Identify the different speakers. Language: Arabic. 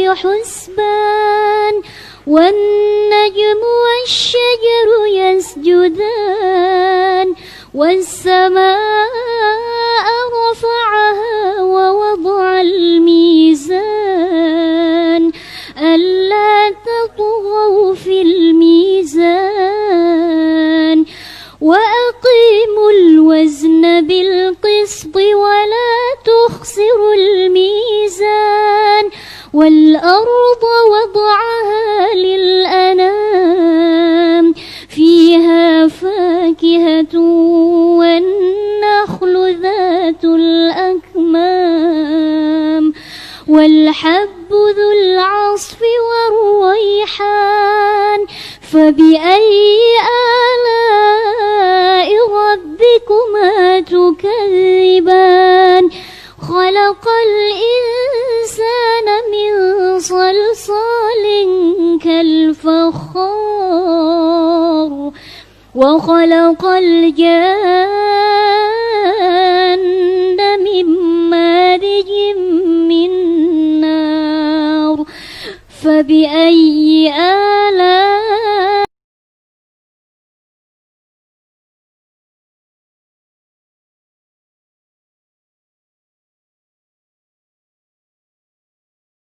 Speaker 1: بحسبان والنجم والشجر يسجدان والسماء رفعها ووضع الميزان ألا تطغوا في الميزان وأقيموا الوزن بالقسط ولا تخسروا الميزان والأرض وضعها للأنام فيها فاكهة والنخل ذات الأكمام والحب ذو العصف والريحان فبأي آلاء ربكما تكذبان خلق الإنسان من صلصال كالفخار وخلق الجان من مارج من نار فبأي